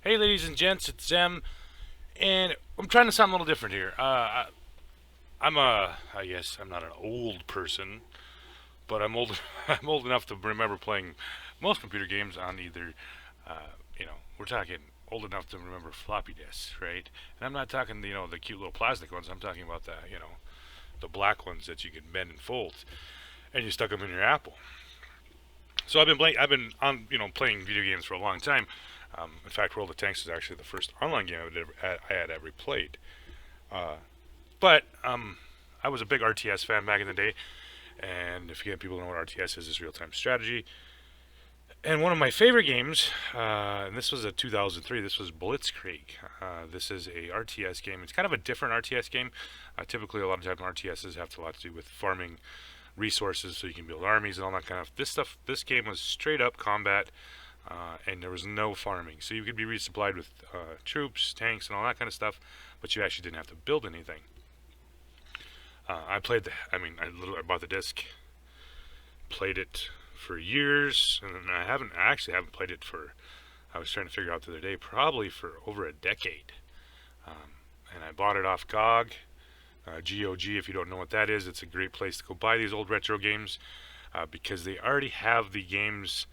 Hey, ladies and gents, it's Zem, and I'm trying to sound a little different here. I guess I'm not an old person, but I'm old. I'm old enough to remember playing most computer games on either, we're talking old enough to remember floppy disks, right? And I'm not talking, the cute little plastic ones. I'm talking about the black ones that you can bend and fold, and you stuck them in your Apple. So I've been on, playing video games for a long time. In fact, World of Tanks is actually the first online game I had ever played. Uh, but I was a big RTS fan back in the day, and if you get people know what RTS is, it's real-time strategy. And one of my favorite games, and this was a 2003. This was Blitzkrieg. This is a RTS game. It's kind of a different RTS game. Typically, a lot of times RTSs have a lot to do with farming resources, so you can build armies and all that kind of this stuff. This game was straight up combat, and there was no farming, so you could be resupplied with troops, tanks, and all that kind of stuff, but you actually didn't have to build anything. I played I bought the disc, played it for years, and I actually haven't played it for. I was trying to figure out the other day, probably for over a decade. And I bought it off GOG. If you don't know what that is, it's a great place to go buy these old retro games because they already have the games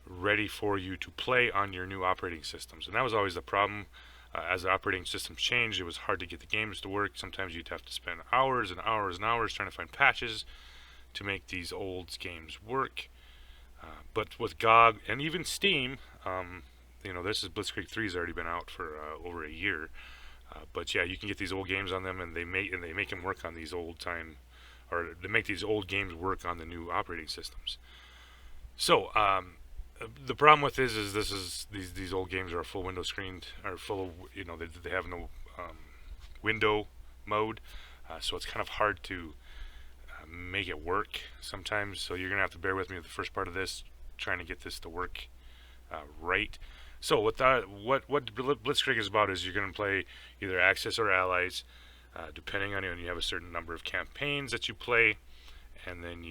ready for you to play on your new operating systems. And that was always the problem. As the operating systems changed, it was hard to get the games to work. Sometimes you'd have to spend hours and hours and hours trying to find patches to make these old games work. But with GOG and even Steam, this is BLITZKRIEG 3's already been out for over a year. But yeah, you can get these old games on them, and they make them work on these they make these old games work on the new operating systems. So the problem with this is these old games are full window screened, are full of they have no window mode, so it's kind of hard to make it work sometimes. So you're gonna have to bear with me with the first part of this, trying to get this to work right. So what Blitzkrieg is about is you're going to play either Axis or Allies, depending on you have a certain number of campaigns that you play, and then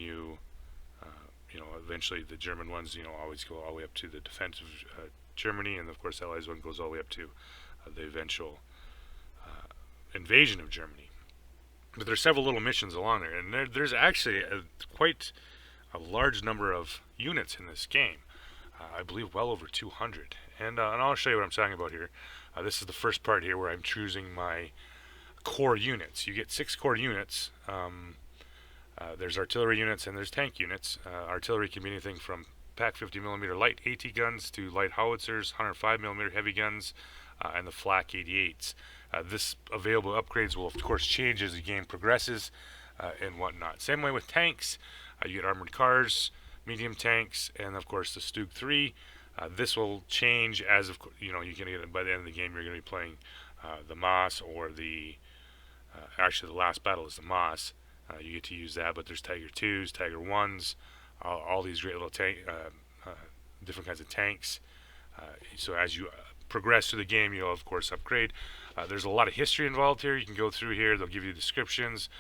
eventually the German ones, always go all the way up to the defense of Germany, and of course Allies one goes all the way up to the eventual invasion of Germany. But there's several little missions along there, and there's actually quite a large number of units in this game. I believe well over 200. And I'll show you what I'm talking about here. This is the first part here where I'm choosing my core units. You get 6 core units. There's artillery units and there's tank units. Artillery can be anything from PaK 50mm light AT guns to light howitzers, 105mm heavy guns, and the flak 88s. This available upgrades will of course change as the game progresses and whatnot. Same way with tanks. You get armored cars, medium tanks, and of course the Stug 3. This will change as you can get by the end of the game. You're going to be playing the Moss or actually the last battle is the Moss. You get to use that, but there's Tiger 2s, Tiger 1s, all these great little different kinds of tanks. So as you progress through the game, you'll of course upgrade. There's a lot of history involved here. You can go through here. They'll give you descriptions.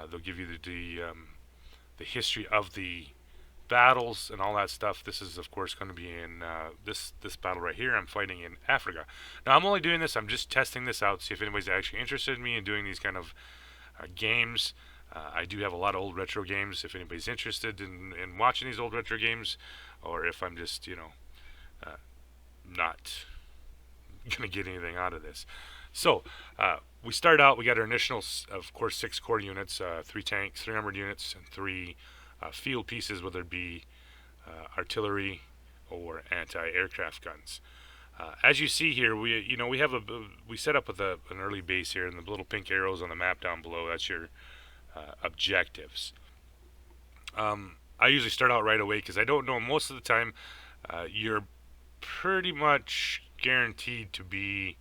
They'll give you the history of the battles and all that stuff. This is of course going to be in this battle right here. I'm fighting in Africa. Now I'm only doing this, I'm just testing this out, see if anybody's actually interested in me in doing these kind of games. I do have a lot of old retro games if anybody's interested in watching these old retro games, or if I'm just not gonna get anything out of this. So we start out, we got our initial of course 6 core units, 3 tanks, 3 armored units, and 3 field pieces, whether it be artillery or anti-aircraft guns. As you see here, we set up with an early base here, and the little pink arrows on the map down below, that's your objectives. I usually start out right away because I don't know, most of the time you're pretty much guaranteed to be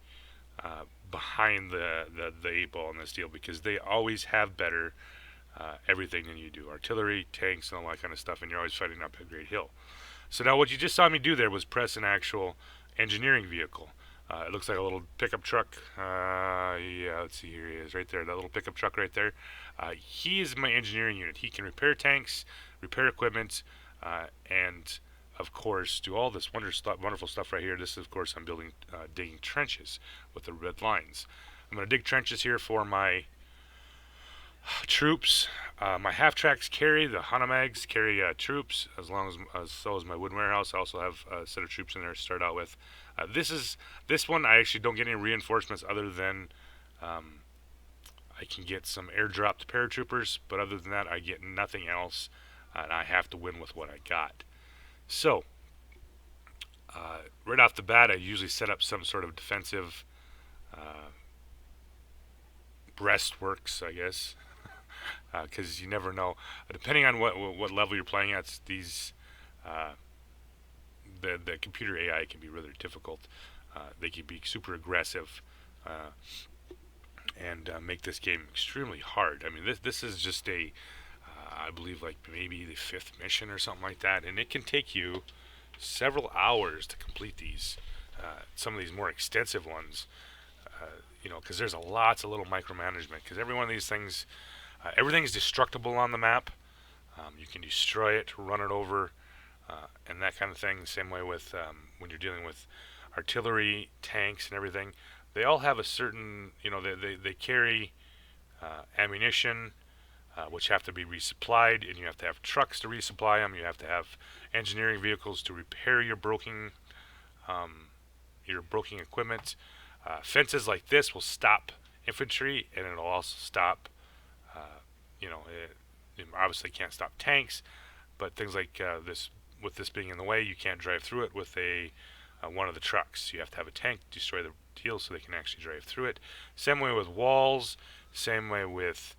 behind the 8 ball in this deal, because they always have better everything than you do. Artillery, tanks, and all that kind of stuff, and you're always fighting up a great hill. So now what you just saw me do there was press an actual engineering vehicle. It looks like a little pickup truck. Yeah, let's see, here he is right there, that little pickup truck right there. He is my engineering unit. He can repair tanks, repair equipment, and of course, do all this wonderful stuff right here. This is, of course, I'm building, digging trenches with the red lines. I'm going to dig trenches here for my troops. My half tracks carry the Hanamags carry troops, as so as my wooden warehouse. I also have a set of troops in there to start out with. This one I actually don't get any reinforcements other than I can get some airdropped paratroopers, but other than that I get nothing else, and I have to win with what I got. So right off the bat, I usually set up some sort of defensive breastworks, I guess, because you never know. Depending on what level you're playing at, uh, the computer AI can be rather difficult. They can be super aggressive and make this game extremely hard. I mean, this is just I believe like maybe the 5th mission or something like that, and it can take you several hours to complete these. Some of these more extensive ones, because there's lots of little micromanagement. Because every one of these things, everything's destructible on the map. You can destroy it, run it over, and that kind of thing. The same way with when you're dealing with artillery, tanks, and everything. They all have a certain, they carry ammunition, which have to be resupplied, and you have to have trucks to resupply them. You have to have engineering vehicles to repair your broken equipment. Fences like this will stop infantry, and it'll also stop, it obviously can't stop tanks, but things like this, with this being in the way, you can't drive through it with one of the trucks. You have to have a tank destroy the deal so they can actually drive through it. Same way with walls, same way with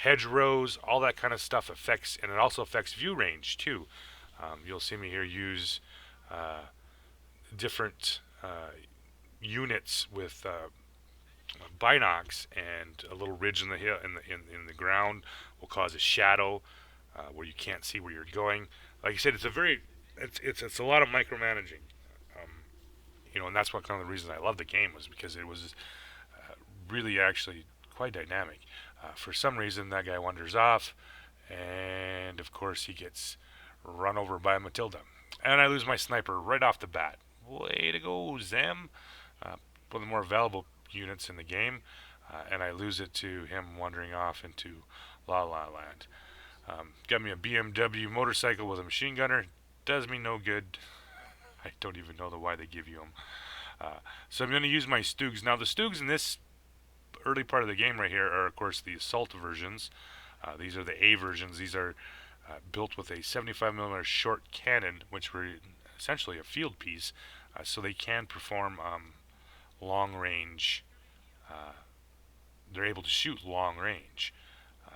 hedgerows, all that kind of stuff affects, and it also affects view range too. You'll see me here use different units with binocs, and a little ridge in the hill in the ground will cause a shadow where you can't see where you're going. Like I said, it's a lot of micromanaging. And that's one of the reasons I love the game, was because it was really actually quite dynamic. For some reason, that guy wanders off, and of course he gets run over by a Matilda, and I lose my sniper right off the bat. Way to go, Zam! One of the more valuable units in the game, and I lose it to him wandering off into La La Land. Got me a BMW motorcycle with a machine gunner. Does me no good. I don't even know why they give you them. So I'm going to use my Stugs. Now the Stugs in this early part of the game right here are, of course, the assault versions. These are the A versions. These are built with a 75mm short cannon, which were essentially a field piece, so they can perform long range. They're able to shoot long range,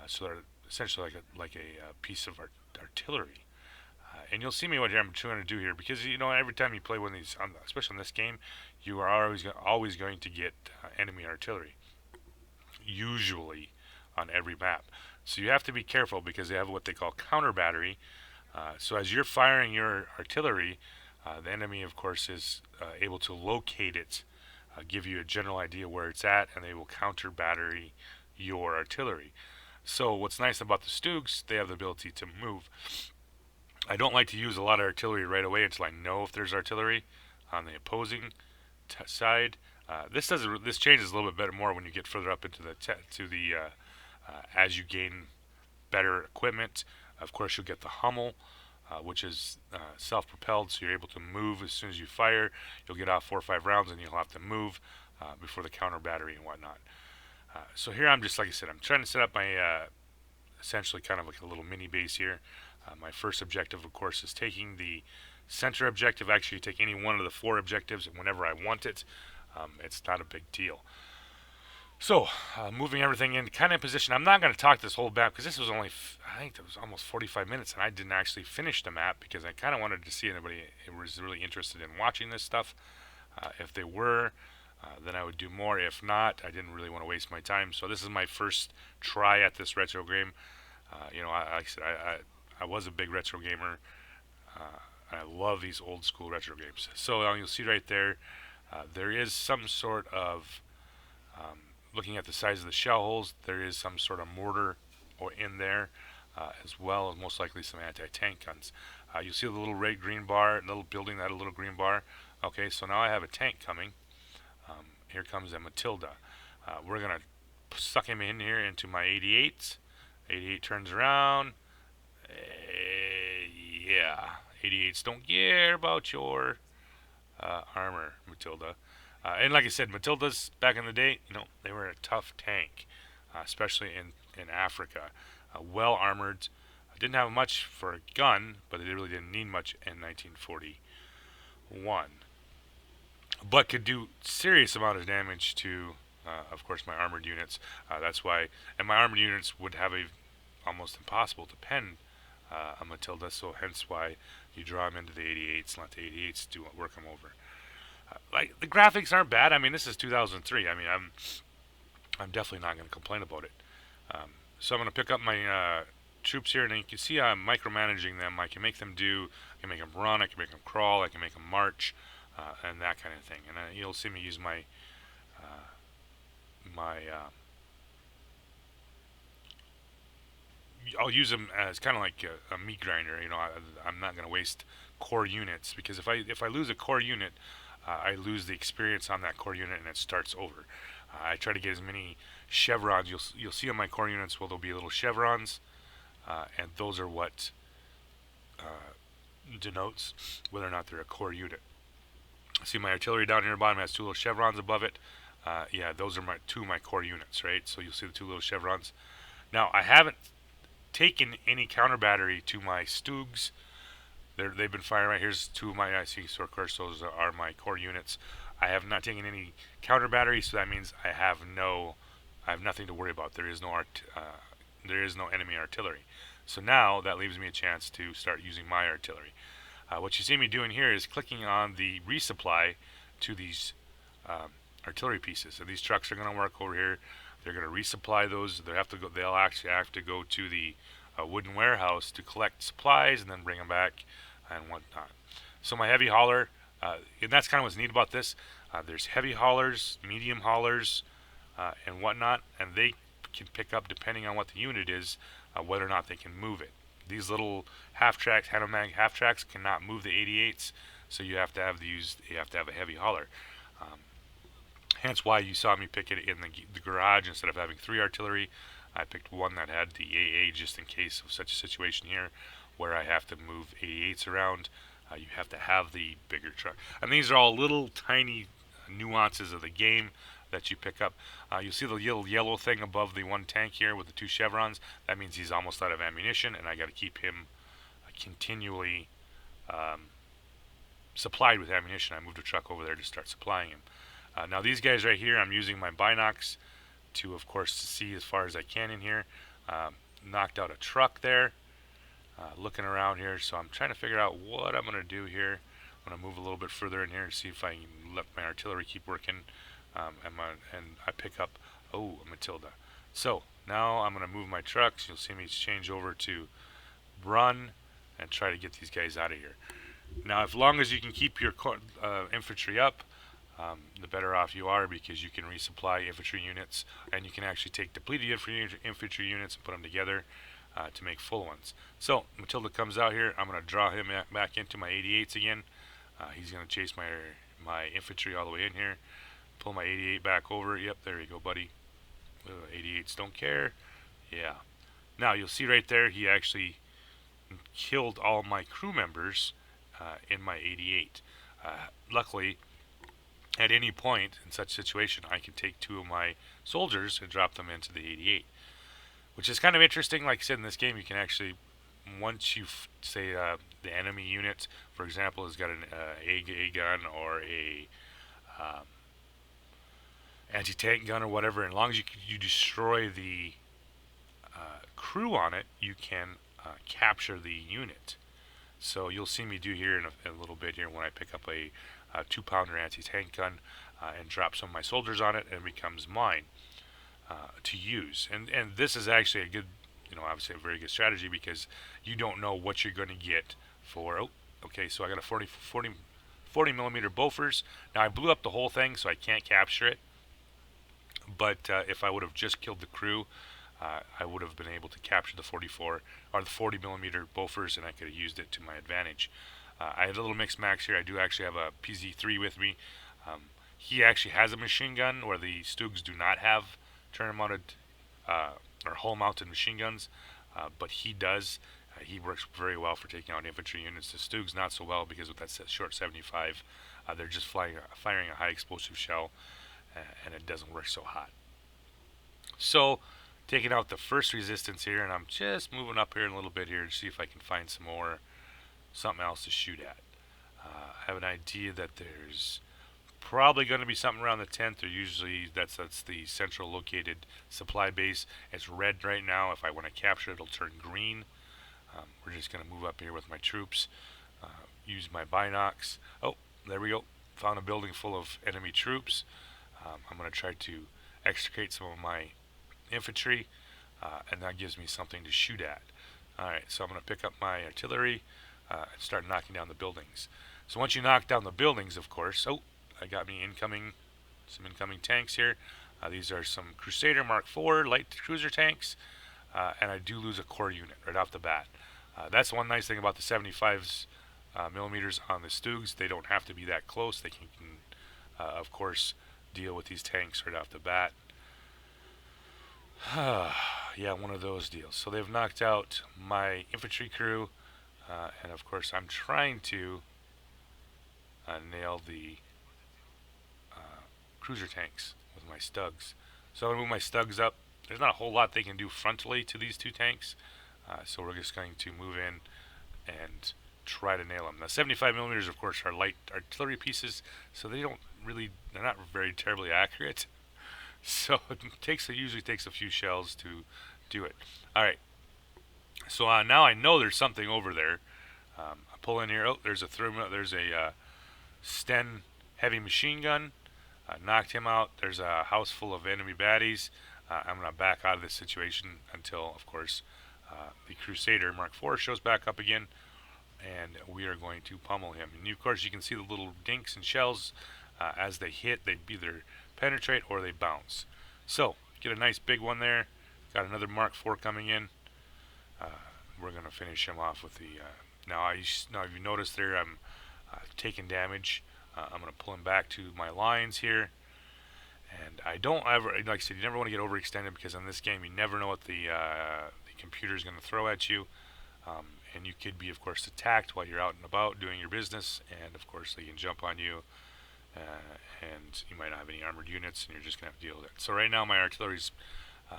so they're essentially like a piece of artillery. And you'll see me what I'm trying to do here, because every time you play one of these, especially in this game, you are always going to get enemy artillery, usually on every map. So you have to be careful, because they have what they call counter battery. So as you're firing your artillery, the enemy, of course, is able to locate it, give you a general idea where it's at, and they will counter battery your artillery. So what's nice about the Stugs, they have the ability to move. I don't like to use a lot of artillery right away until I know if there's artillery on the opposing side. This changes a little bit better more when you get further up into as you gain better equipment. Of course, you'll get the Hummel, which is self-propelled, so you're able to move as soon as you fire. You'll get off 4 or 5 rounds, and you'll have to move before the counter battery and whatnot. So here I'm just, like I said, I'm trying to set up my essentially kind of like a little mini base here. My first objective, of course, is taking the center objective. Actually, take any one of the 4 objectives whenever I want it. It's not a big deal. So, moving everything in kind of position. I'm not going to talk this whole map, because this was only, I think it was almost 45 minutes, and I didn't actually finish the map, because I kind of wanted to see anybody who was really interested in watching this stuff. If they were, then I would do more. If not, I didn't really want to waste my time. So this is my first try at this retro game. Like I said, I was a big retro gamer. I love these old school retro games. So you'll see right there, there is some sort of, looking at the size of the shell holes, there is some sort of mortar in there, as well as most likely some anti-tank guns. You see the little red green bar, little building, that a little green bar. Okay, so now I have a tank coming. Here comes a Matilda. We're gonna suck him in here into my 88. 88 turns around. Yeah, 88s don't care about your armor, Matilda. And like I said, Matildas back in the day, they were a tough tank, especially in Africa. Well armored. Didn't have much for a gun, but they really didn't need much in 1941. But could do serious amount of damage to, of course, my armored units. That's why, and my armored units would have a almost impossible to pen a Matilda, so hence why you draw them into the 88s and let the 88s work them over. Like, the graphics aren't bad. I mean, this is 2003. I mean, I'm definitely not going to complain about it. So I'm going to pick up my troops here, and you can see I'm micromanaging them. I can make them I can make them run, I can make them crawl, I can make them march, and that kind of thing. And you'll see me use my I'll use them as kind of like a meat grinder. I'm not going to waste core units, because if I lose a core unit, I lose the experience on that core unit and it starts over. I try to get as many chevrons. You'll see on my core units, well, there'll be little chevrons, and those are what denotes whether or not they're a core unit. See my artillery down here at the bottom has two little chevrons above it. Yeah, those are two of my core units, right? So you'll see the two little chevrons. Now, I haven't taken any counter battery to my Stugs. They've been firing right. Here's two of my IC, so of course those are my core units. I have not taken any counter battery, so that means I have nothing to worry about. There is no enemy artillery. So now that leaves me a chance to start using my artillery. What you see me doing here is clicking on the resupply to these artillery pieces. So these trucks are going to work over here. They're going to resupply those. They'll actually have to go to the wooden warehouse to collect supplies and then bring them back and whatnot. So my heavy hauler, and that's kind of what's neat about this. There's heavy haulers, medium haulers, and whatnot, and they can pick up, depending on what the unit is, whether or not they can move it. These little half-tracks, Hanomag half-tracks, cannot move the 88s, so you have to have a heavy hauler. Hence why you saw me pick it in the garage instead of having 3 artillery. I picked one that had the AA just in case of such a situation here where I have to move 88s around. You have to have the bigger truck. And these are all little tiny nuances of the game that you pick up. You'll see the little yellow thing above the one tank here with the 2 chevrons. That means he's almost out of ammunition, and I got to keep him continually supplied with ammunition. I moved a truck over there to start supplying him. Now these guys right here, I'm using my binocs to, of course, see as far as I can in here. Knocked out a truck there. Looking around here, so I'm trying to figure out what I'm going to do here. I'm going to move a little bit further in here and see if I can let my artillery keep working. And I pick up, a Matilda. So now I'm going to move my trucks. You'll see me change over to run and try to get these guys out of here. Now, as long as you can keep your infantry up, the better off you are, because you can resupply infantry units, and you can actually take depleted infantry units and put them together to make full ones. So Matilda comes out here. I'm going to draw him back into my 88s again. He's going to chase my infantry all the way in here. Pull my 88 back over. Yep, there you go, buddy. 88s don't care. Yeah. Now you'll see right there, he actually killed all my crew members in my 88. Luckily, at any point in such situation, I can take 2 of my soldiers and drop them into the 88. Which is kind of interesting. Like I said, in this game, you can actually, once you say the enemy unit, for example, has got an A gun or a anti-tank gun or whatever, and as long as you destroy the crew on it, you can capture the unit. So you'll see me do here in a little bit here when I pick up a 2-pounder anti-tank gun and drop some of my soldiers on it, and it becomes mine to use. And this is actually a good, obviously a very good strategy, because you don't know what you're going to get for. Okay, so I got a 40 millimeter Bofors. Now I blew up the whole thing, so I can't capture it. But if I would have just killed the crew, I would have been able to capture the 44 or the 40 millimeter Bofors, and I could have used it to my advantage. I had a little mixed max here. I do actually have a PZ3 with me. Um, he actually has a machine gun where the Stugs do not have turret-mounted uh, or hull-mounted machine guns, but he does. He works very well for taking out infantry units. The Stugs not so well because with that short 75, they're just firing a high explosive shell, and it doesn't work so hot. So, taking out the first resistance here, and I'm just moving up here a little bit here to see if I can find something else to shoot at. I have an idea that there's probably going to be something around the 10th, or usually that's the central located supply base. It's red right now. If I want to capture it, it'll turn green. We're just going to move up here with my troops, use my binocs. Oh, there we go. Found a building full of enemy troops. I'm going to try to extricate some of my infantry, and that gives me something to shoot at. Alright, so I'm going to pick up my artillery and start knocking down the buildings. So once you knock down the buildings, of course, oh, I got me some incoming tanks here. These are some Crusader Mark IV light cruiser tanks, and I do lose a core unit right off the bat. That's one nice thing about the 75s millimeters on the Stugs. They don't have to be that close. They can of course, deal with these tanks right off the bat. Yeah, one of those deals. So they've knocked out my infantry crew, and of course I'm trying to nail the cruiser tanks with my Stugs. So I'm going to move my Stugs up. There's not a whole lot they can do frontally to these two tanks, so we're just going to move in and try to nail them. Now 75 millimeters, of course, are light artillery pieces, so they're not very terribly accurate. So it usually takes a few shells to do it. All right. So now I know there's something over there. I pull in here. Oh, there's a Sten heavy machine gun. Knocked him out. There's a house full of enemy baddies. I'm gonna back out of this situation until, of course, the Crusader Mark IV shows back up again, and we are going to pummel him. And of course, you can see the little dinks and shells as they hit. They either penetrate or they bounce. So get a nice big one there. Got another Mark IV coming in. We're gonna finish him off with the. Now if you notice there, I'm taking damage. I'm gonna pull him back to my lines here. And I don't ever, like I said, you never want to get overextended, because in this game you never know what the computer is going to throw at you, and you could be, of course, attacked while you're out and about doing your business, and of course they can jump on you, and you might not have any armored units, and you're just going to have to deal with it. So right now my artillery's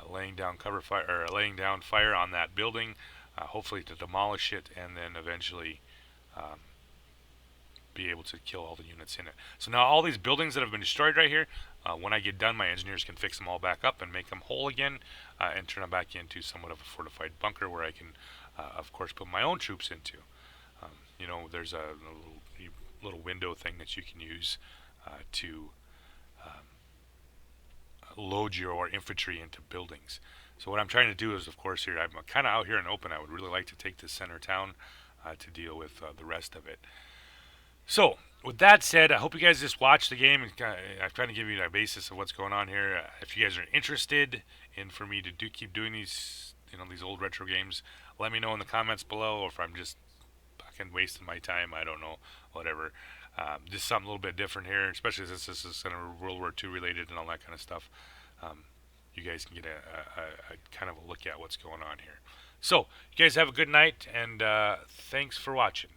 laying down fire on that building, hopefully to demolish it, and then eventually be able to kill all the units in it. So now all these buildings that have been destroyed right here, when I get done, my engineers can fix them all back up and make them whole again, and turn them back into somewhat of a fortified bunker where I can, of course, put my own troops into. There's a little window thing that you can use to load your infantry into buildings. So what I'm trying to do is, of course, here I'm kind of out here in the open. I would really like to take this center town to deal with the rest of it. So, with that said, I hope you guys just watch the game, and I'm trying to give you a basis of what's going on here. If you guys are interested in for me to keep doing these old retro games, let me know in the comments below, or if I'm just fucking wasting my time, I don't know, whatever. Just something a little bit different here, especially since this is kind of World War II related and all that kind of stuff. You guys can get a kind of a look at what's going on here. So, you guys have a good night, and thanks for watching.